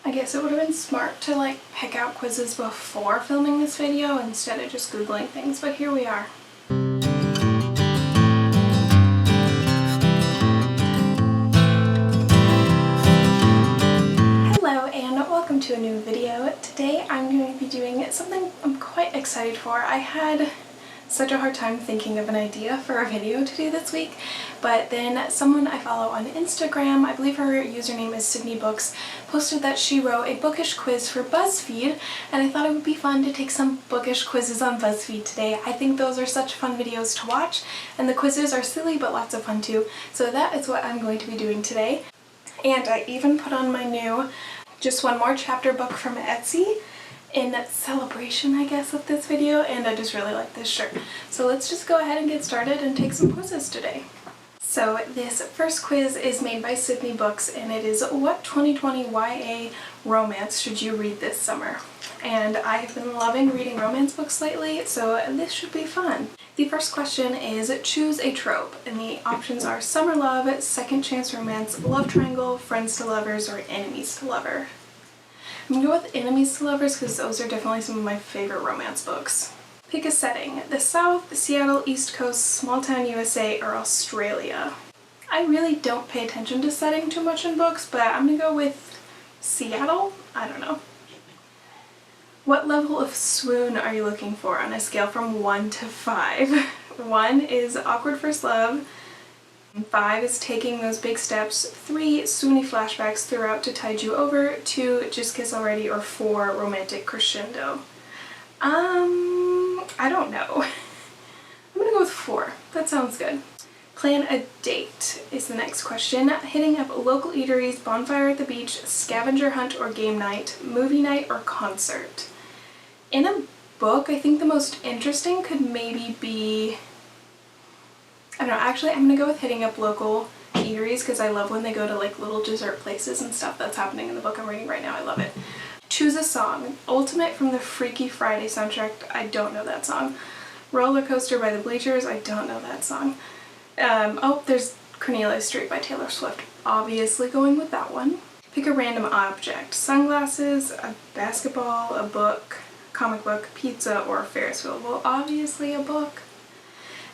I guess it would have been smart to like pick out quizzes before filming this video instead of just Googling things, but here we are. Hello and welcome to a new video. Today I'm going to be doing something I'm quite excited for. I had such a hard time thinking of an idea for a video to do this week, but then someone I follow on Instagram, I believe her username is Sydney Books, posted that she wrote a bookish quiz for Buzzfeed, and I thought it would be fun to take some bookish quizzes on Buzzfeed today. I think those are such fun videos to watch, and the quizzes are silly but lots of fun too, so that is what I'm going to be doing today. And I even put on my new Just One More Chapter book from Etsy in celebration, I guess, of this video, and I just really like this shirt. So let's just go ahead and get started and take some quizzes today. So this first quiz is made by Sydney Books, and it is what 2020 YA romance should you read this summer? And I have been loving reading romance books lately, so this should be fun. The first question is choose a trope, and the options are summer love, second chance romance, love triangle, friends to lovers, or enemies to lover. I'm going to go with enemies to lovers because those are definitely some of my favorite romance books. Pick a setting. The South, Seattle, East Coast, small town USA, or Australia. I really don't pay attention to setting too much in books, but I'm going to go with Seattle? I don't know. What level of swoon are you looking for on a scale from 1 to 5? 1 is awkward first love. 5 is taking those big steps. 3, swoony flashbacks throughout to tide you over. 2, just kiss already. Or 4, romantic crescendo. I don't know. I'm gonna go with 4. That sounds good. Plan a date is the next question. Hitting up local eateries, bonfire at the beach, scavenger hunt or game night, movie night or concert. In a book, I think the most interesting could maybe be, I don't know, actually I'm gonna go with hitting up local eateries because I love when they go to like little dessert places and stuff. That's happening in the book I'm reading right now. I love it. Choose a song. Ultimate from the Freaky Friday soundtrack. I don't know that song. Roller Coaster by the Bleachers. I don't know that song. Oh, there's Cornelia Street by Taylor Swift. Obviously going with that one. Pick a random object. Sunglasses, a basketball, a book, comic book, pizza, or a Ferris wheel. Well, obviously a book.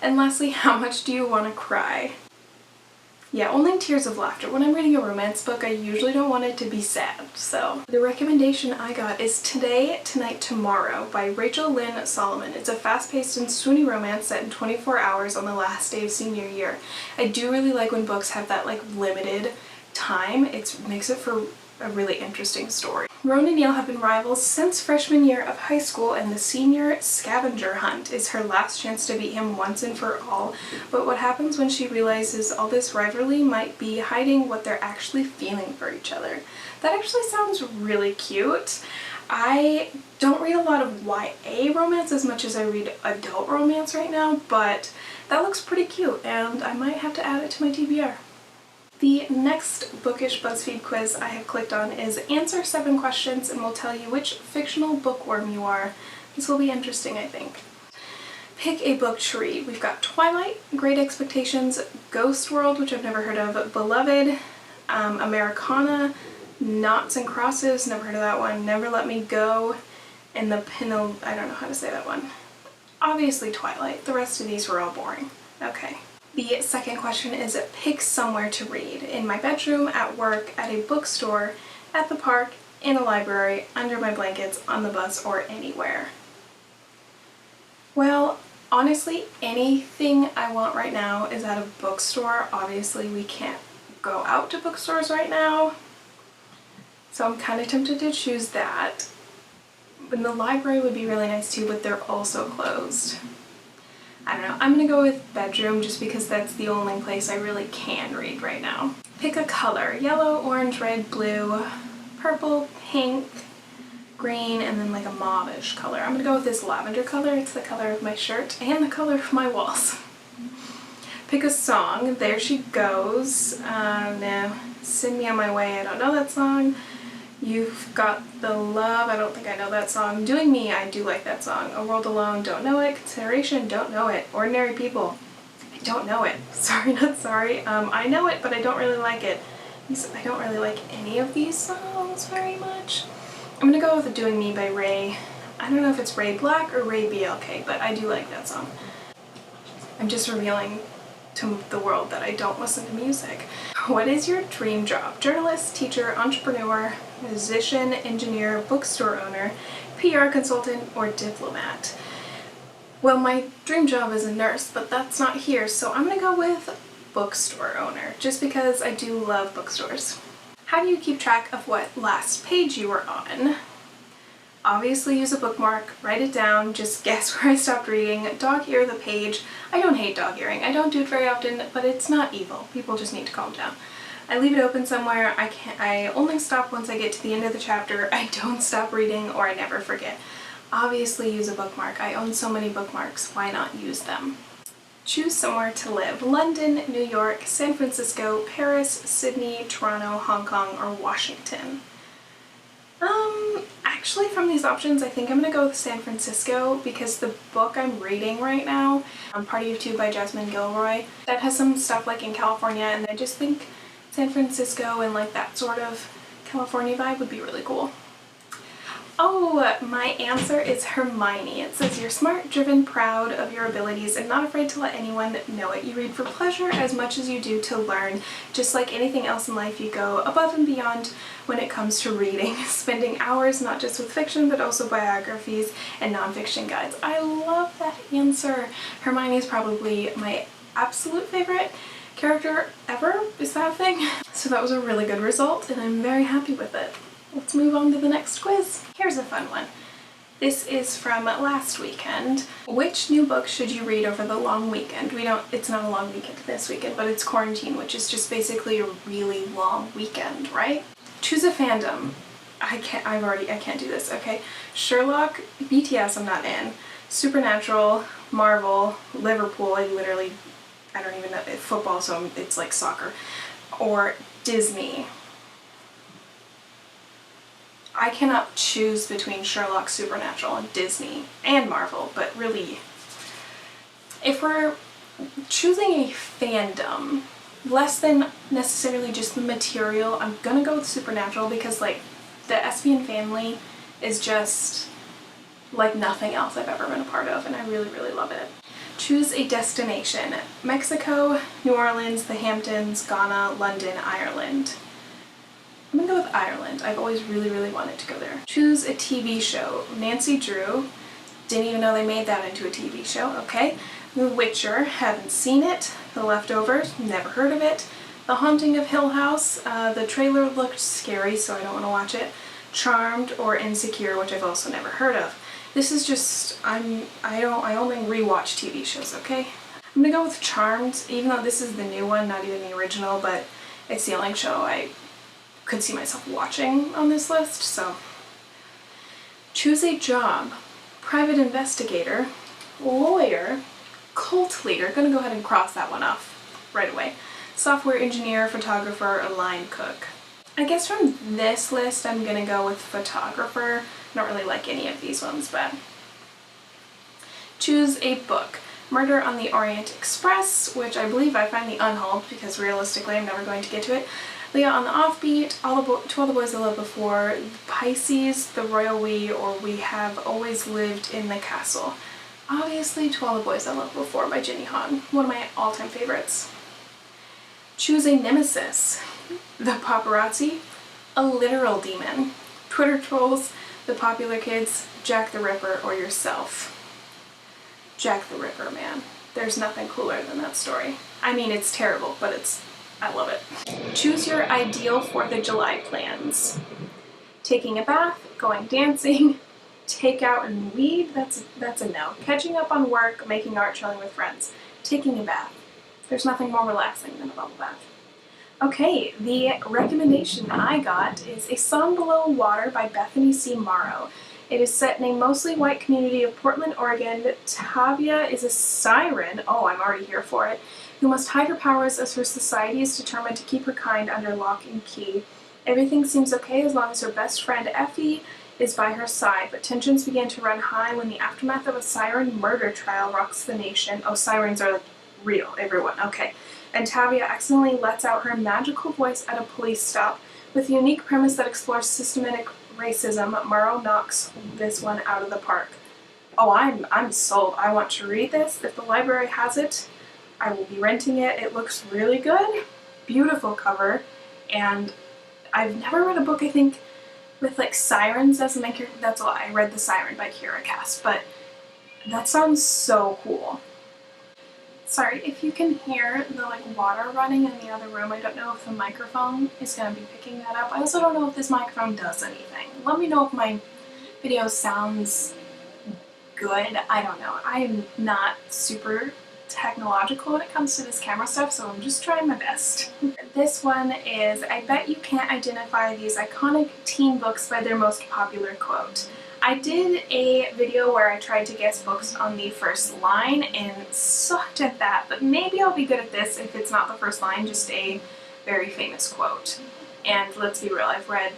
And lastly, how much do you want to cry? Yeah, only tears of laughter. When I'm reading a romance book, I usually don't want it to be sad, so. The recommendation I got is Today, Tonight, Tomorrow by Rachel Lynn Solomon. It's a fast-paced and swoony romance set in 24 hours on the last day of senior year. I do really like when books have that like limited time. It makes it for a really interesting story. Roan and Neil have been rivals since freshman year of high school, and the senior scavenger hunt is her last chance to beat him once and for all. But what happens when she realizes all this rivalry might be hiding what they're actually feeling for each other? That actually sounds really cute. I don't read a lot of YA romance as much as I read adult romance right now, but that looks pretty cute and I might have to add it to my TBR. The next bookish BuzzFeed quiz I have clicked on is answer 7 questions and will tell you which fictional bookworm you are. This will be interesting, I think. Pick a book to read. We've got Twilight, Great Expectations, Ghost World, which I've never heard of, Beloved, Americana, Noughts and Crosses, never heard of that one, Never Let Me Go, and I don't know how to say that one. Obviously Twilight. The rest of these were all boring. Okay. The second question is pick somewhere to read. In my bedroom, at work, at a bookstore, at the park, in a library, under my blankets, on the bus, or anywhere. Well, honestly, anything I want right now is at a bookstore. Obviously, we can't go out to bookstores right now, so I'm kind of tempted to choose that. But the library would be really nice too, but they're also closed. I don't know, I'm gonna go with bedroom just because that's the only place I really can read right now. Pick a color. Yellow, orange, red, blue, purple, pink, green, and then like a mauve-ish color. I'm gonna go with this lavender color. It's the color of my shirt and the color of my walls. Pick a song. There She Goes. No. Send Me On My Way. I don't know that song. You've Got the Love, I don't think I know that song. Doing Me, I do like that song. A World Alone, don't know it. Consideration, don't know it. Ordinary People, I don't know it. Sorry, not sorry. I know it, but I don't really like it. I don't really like any of these songs very much. I'm gonna go with Doing Me by Ray. I don't know if it's Ray Black or Ray BLK, but I do like that song. I'm just revealing to the world that I don't listen to music. What is your dream job? Journalist, teacher, entrepreneur, musician, engineer, bookstore owner, PR consultant, or diplomat? Well, my dream job is a nurse, but that's not here, so I'm gonna go with bookstore owner, just because I do love bookstores. How do you keep track of what last page you were on? Obviously use a bookmark, write it down, just guess where I stopped reading, dog ear the page. I don't hate dog earing, I don't do it very often, but it's not evil. People just need to calm down. I leave it open somewhere, I only stop once I get to the end of the chapter, I don't stop reading, or I never forget. Obviously use a bookmark. I own so many bookmarks, why not use them? Choose somewhere to live. London, New York, San Francisco, Paris, Sydney, Toronto, Hong Kong, or Washington. Actually from these options I think I'm gonna go with San Francisco because the book I'm reading right now, Party of Two by Jasmine Gilroy, that has some stuff like in California, and I just think San Francisco and like that sort of California vibe would be really cool. Oh, my answer is Hermione. It says you're smart, driven, proud of your abilities, and not afraid to let anyone know it. You read for pleasure as much as you do to learn. Just like anything else in life, you go above and beyond when it comes to reading, spending hours not just with fiction, but also biographies and nonfiction guides. I love that answer. Hermione is probably my absolute favorite character ever. Is that a thing? So that was a really good result, and I'm very happy with it. Let's move on to the next quiz. Here's a fun one. This is from last weekend. Which new book should you read over the long weekend? It's not a long weekend this weekend, but it's quarantine, which is just basically a really long weekend, right? Choose a fandom. I can't do this, okay? Sherlock, BTS I'm not in, Supernatural, Marvel, Liverpool, I don't even know, it's football, so it's like soccer, or Disney. I cannot choose between Sherlock, Supernatural, and Disney, and Marvel, but really, if we're choosing a fandom, less than necessarily just the material, I'm gonna go with Supernatural because like the Espion family is just like nothing else I've ever been a part of, and I really, really love it. Choose a destination. Mexico, New Orleans, the Hamptons, Ghana, London, Ireland. I'm gonna go with Ireland. I've always really, really wanted to go there. Choose a TV show. Nancy Drew. Didn't even know they made that into a TV show. Okay. The Witcher. Haven't seen it. The Leftovers. Never heard of it. The Haunting of Hill House. The trailer looked scary, so I don't want to watch it. Charmed or Insecure, which I've also never heard of. This is just, I only rewatch TV shows, okay? I'm gonna go with Charmed, even though this is the new one, not even the original, but it's the only show I could see myself watching on this list, so. Choose a job. Private investigator, lawyer, cult leader, gonna go ahead and cross that one off right away. Software engineer, photographer, or line cook. I guess from this list I'm gonna go with photographer. I don't really like any of these ones, but. Choose a book. Murder on the Orient Express, which I believe I finally unhauled because realistically I'm never going to get to it. Leah on the Offbeat, To All the Boys I Loved Before, Pisces, The Royal We, or We Have Always Lived in the Castle. Obviously To All the Boys I Loved Before by Jenny Han, one of my all-time favorites. Choose a nemesis. The Paparazzi, a literal demon, Twitter trolls, the popular kids, Jack the Ripper, or yourself. Jack the Ripper, man. There's nothing cooler than that story. I mean, it's terrible, but I love it. Choose your ideal 4th of July plans. Taking a bath, going dancing, takeout and weed, that's a no. Catching up on work, making art, chilling with friends. Taking a bath. There's nothing more relaxing than a bubble bath. Okay, the recommendation I got is A Song Below Water by Bethany C. Morrow. It is set in a mostly white community of Portland, Oregon. Tavia is a siren, oh, I'm already here for it, who must hide her powers as her society is determined to keep her kind under lock and key. Everything seems okay as long as her best friend Effie is by her side, but tensions begin to run high when the aftermath of a siren murder trial rocks the nation. Oh, sirens are like real, everyone, okay. and Tavia accidentally lets out her magical voice at a police stop. With a unique premise that explores systematic racism, Morrow knocks this one out of the park. Oh, I'm sold. I want to read this. If the library has it, I will be renting it. It looks really good. Beautiful cover. And I've never read a book, I think, with like sirens as the main character. That's a lie. I read The Siren by Kira Cass, but that sounds so cool. Sorry if you can hear the like water running in the other room. I don't know if the microphone is going to be picking that up. I also don't know if this microphone does anything. Let me know if my video sounds good. I don't know. I'm not super technological when it comes to this camera stuff, so I'm just trying my best. This one is, I bet you can't identify these iconic teen books by their most popular quote. I did a video where I tried to guess books on the first line and sucked at that, but maybe I'll be good at this if it's not the first line, just a very famous quote. And let's be real, I've read,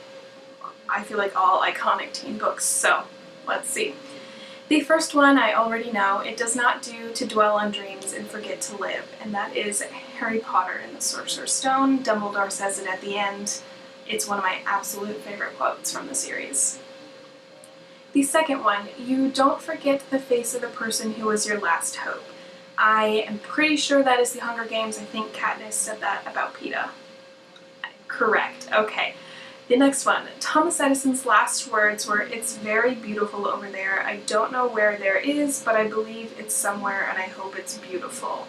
I feel like, all iconic teen books, so let's see. The first one I already know. It does not do to dwell on dreams and forget to live, and that is Harry Potter and the Sorcerer's Stone. Dumbledore says it at the end. It's one of my absolute favorite quotes from the series. The second one, you don't forget the face of the person who was your last hope. I am pretty sure that is The Hunger Games. I think Katniss said that about Peeta. Correct. Okay. The next one, Thomas Edison's last words were, "It's very beautiful over there. I don't know where there is, but I believe it's somewhere and I hope it's beautiful."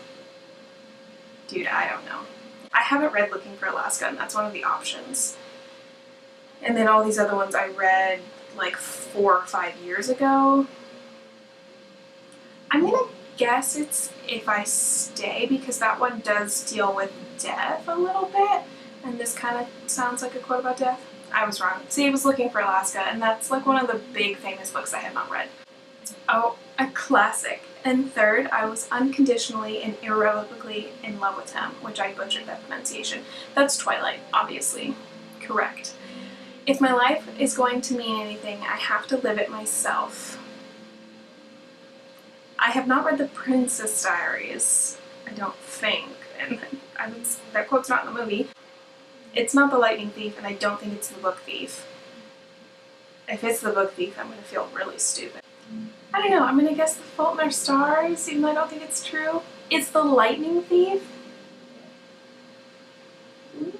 Dude, I don't know. I haven't read Looking for Alaska, and that's one of the options. And then all these other ones I read like 4 or 5 years ago. I'm gonna guess it's If I Stay, because that one does deal with death a little bit, and this kind of sounds like a quote about death. I was wrong. See, I was Looking for Alaska, and that's like one of the big famous books I have not read. Oh, a classic. And third, I was unconditionally and irrevocably in love with him, which I butchered that pronunciation. That's Twilight, obviously. Correct. If my life is going to mean anything, I have to live it myself. I have not read The Princess Diaries, I don't think, and that quote's not in the movie. It's not The Lightning Thief, and I don't think it's The Book Thief. If it's The Book Thief, I'm going to feel really stupid. I don't know, I'm going to guess The Fault in Our Stars, even though I don't think it's true. It's The Lightning Thief?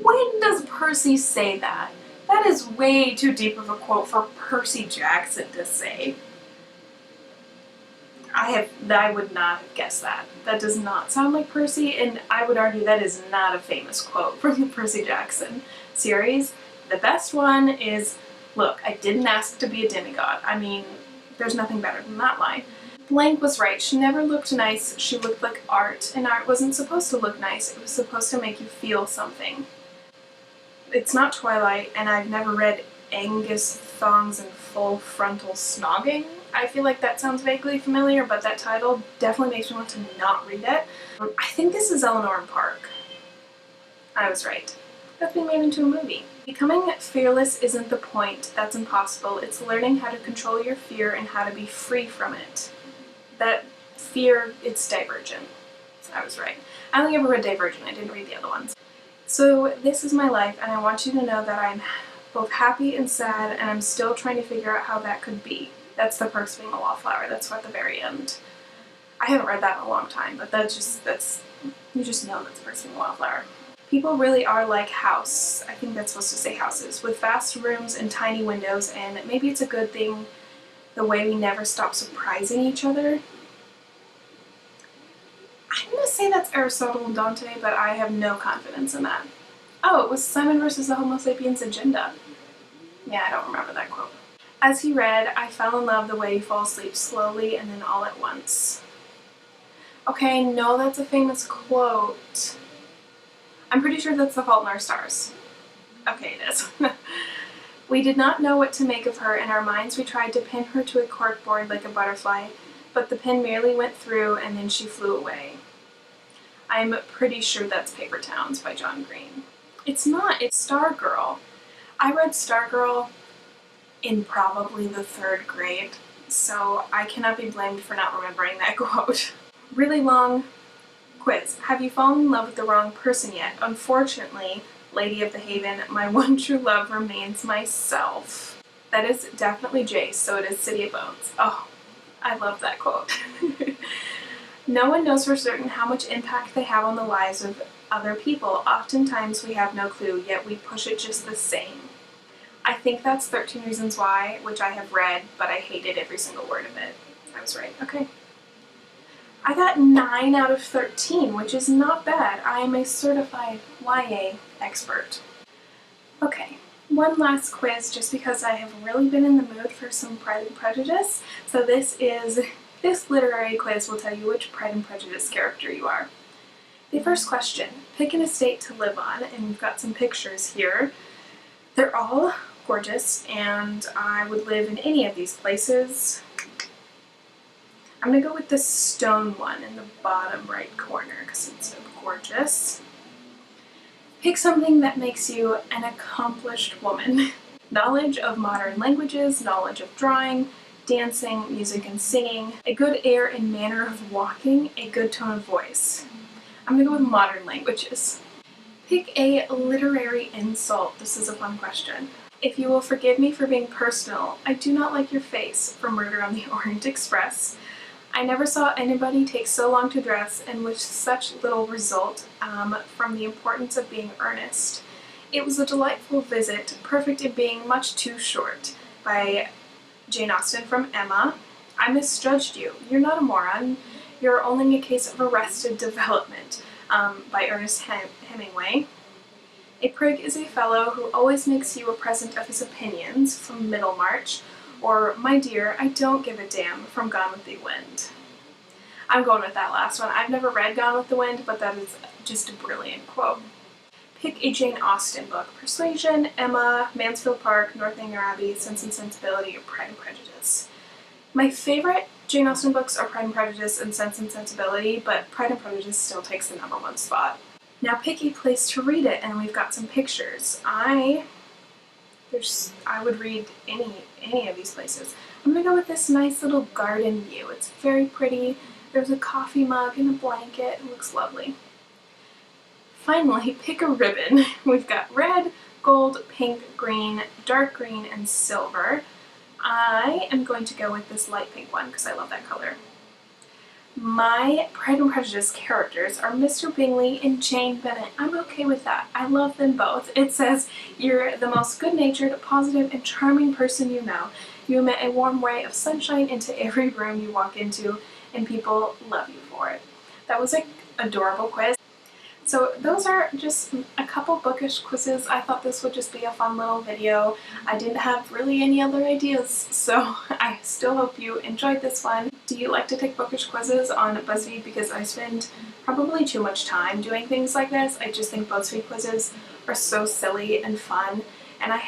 When does Percy say that? That is way too deep of a quote for Percy Jackson to say. I would not have guessed that. That does not sound like Percy, and I would argue that is not a famous quote from the Percy Jackson series. The best one is, "Look, I didn't ask to be a demigod." I mean, there's nothing better than that line. Blank was right. She never looked nice. She looked like art, and art wasn't supposed to look nice. It was supposed to make you feel something. It's not Twilight, and I've never read Angus Thongs and Full Frontal Snogging. I feel like that sounds vaguely familiar, but that title definitely makes me want to not read it. I think this is Eleanor and Park. I was right. That's being made into a movie. Becoming fearless isn't the point. That's impossible. It's learning how to control your fear and how to be free from it. That fear, it's Divergent. I was right. I only ever read Divergent. I didn't read the other ones. So this is my life, and I want you to know that I'm both happy and sad, and I'm still trying to figure out how that could be. That's The Perks of Being a Wallflower. That's at the very end. I haven't read that in a long time, but you just know that's The Perks of Being a Wallflower. People really are like house. I think that's supposed to say houses, with vast rooms and tiny windows, and maybe it's a good thing the way we never stop surprising each other. I'm gonna say that's Aristotle and Dante, but I have no confidence in that. Oh, it was Simon versus the Homo sapiens agenda. Yeah, I don't remember that quote. As he read, I fell in love the way you fall asleep, slowly and then all at once. Okay, no, that's a famous quote. I'm pretty sure that's The Fault in Our Stars. Okay, it is. We did not know what to make of her. In our minds we tried to pin her to a corkboard like a butterfly, but the pin merely went through and then she flew away. I'm pretty sure that's Paper Towns by John Green. It's not, it's Stargirl. I read Stargirl in probably the 3rd grade, so I cannot be blamed for not remembering that quote. Really long quiz. Have you fallen in love with the wrong person yet? Unfortunately, Lady of the Haven, my one true love remains myself. That is definitely Jace, so it is City of Bones. Oh, I love that quote. No one knows for certain how much impact they have on the lives of other people. Oftentimes we have no clue, yet we push it just the same. I think that's 13 Reasons Why, which I have read, but I hated every single word of it. I was right. Okay. I got 9 out of 13, which is not bad. I am a certified YA expert. Okay, one last quiz just because I have really been in the mood for some Pride and Prejudice. So this literary quiz will tell you which Pride and Prejudice character you are. The first question, pick an estate to live on, and we've got some pictures here. They're all gorgeous, and I would live in any of these places. I'm going to go with the stone one in the bottom right corner because it's so gorgeous. Pick something that makes you an accomplished woman. Knowledge of modern languages, knowledge of drawing, dancing, music and singing, a good air and manner of walking, a good tone of voice. I'm going to go with modern languages. Pick a literary insult. This is a fun question. If you will forgive me for being personal, I do not like your face from Murder on the Orient Express. I never saw anybody take so long to dress and with such little result from the importance of being earnest. It was a delightful visit, perfect in being much too short, by Jane Austen from Emma. I misjudged you. You're not a moron. You're only a case of arrested development, by Ernest Hemingway. A prig is a fellow who always makes you a present of his opinions, from Middlemarch, or My Dear, I Don't Give a Damn, from Gone with the Wind. I'm going with that last one. I've never read Gone with the Wind, but that is just a brilliant quote. Pick a Jane Austen book. Persuasion, Emma, Mansfield Park, Northanger Abbey, Sense and Sensibility, or Pride and Prejudice. My favorite Jane Austen books are Pride and Prejudice and Sense and Sensibility, but Pride and Prejudice still takes the #1 spot. Now pick a place to read it, and we've got some pictures. I would read any of these places. I'm gonna go with this nice little garden view. It's very pretty. There's a coffee mug and a blanket. It looks lovely. Finally, pick a ribbon. We've got red, gold, pink, green, dark green, and silver. I am going to go with this light pink one because I love that color. My Pride and Prejudice characters are Mr. Bingley and Jane Bennet. I'm okay with that. I love them both. It says, you're the most good-natured, positive, and charming person you know. You emit a warm ray of sunshine into every room you walk into, and people love you for it. That was an adorable quiz. So those are just a couple bookish quizzes. I thought this would just be a fun little video. I didn't have really any other ideas, so I still hope you enjoyed this one. Do you like to take bookish quizzes on Buzzfeed? Because I spend probably too much time doing things like this. I just think Buzzfeed quizzes are so silly and fun, and I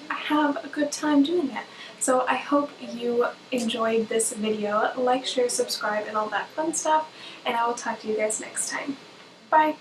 have a good time doing it. So I hope you enjoyed this video. Like, share, subscribe, and all that fun stuff, and I will talk to you guys next time. Bye!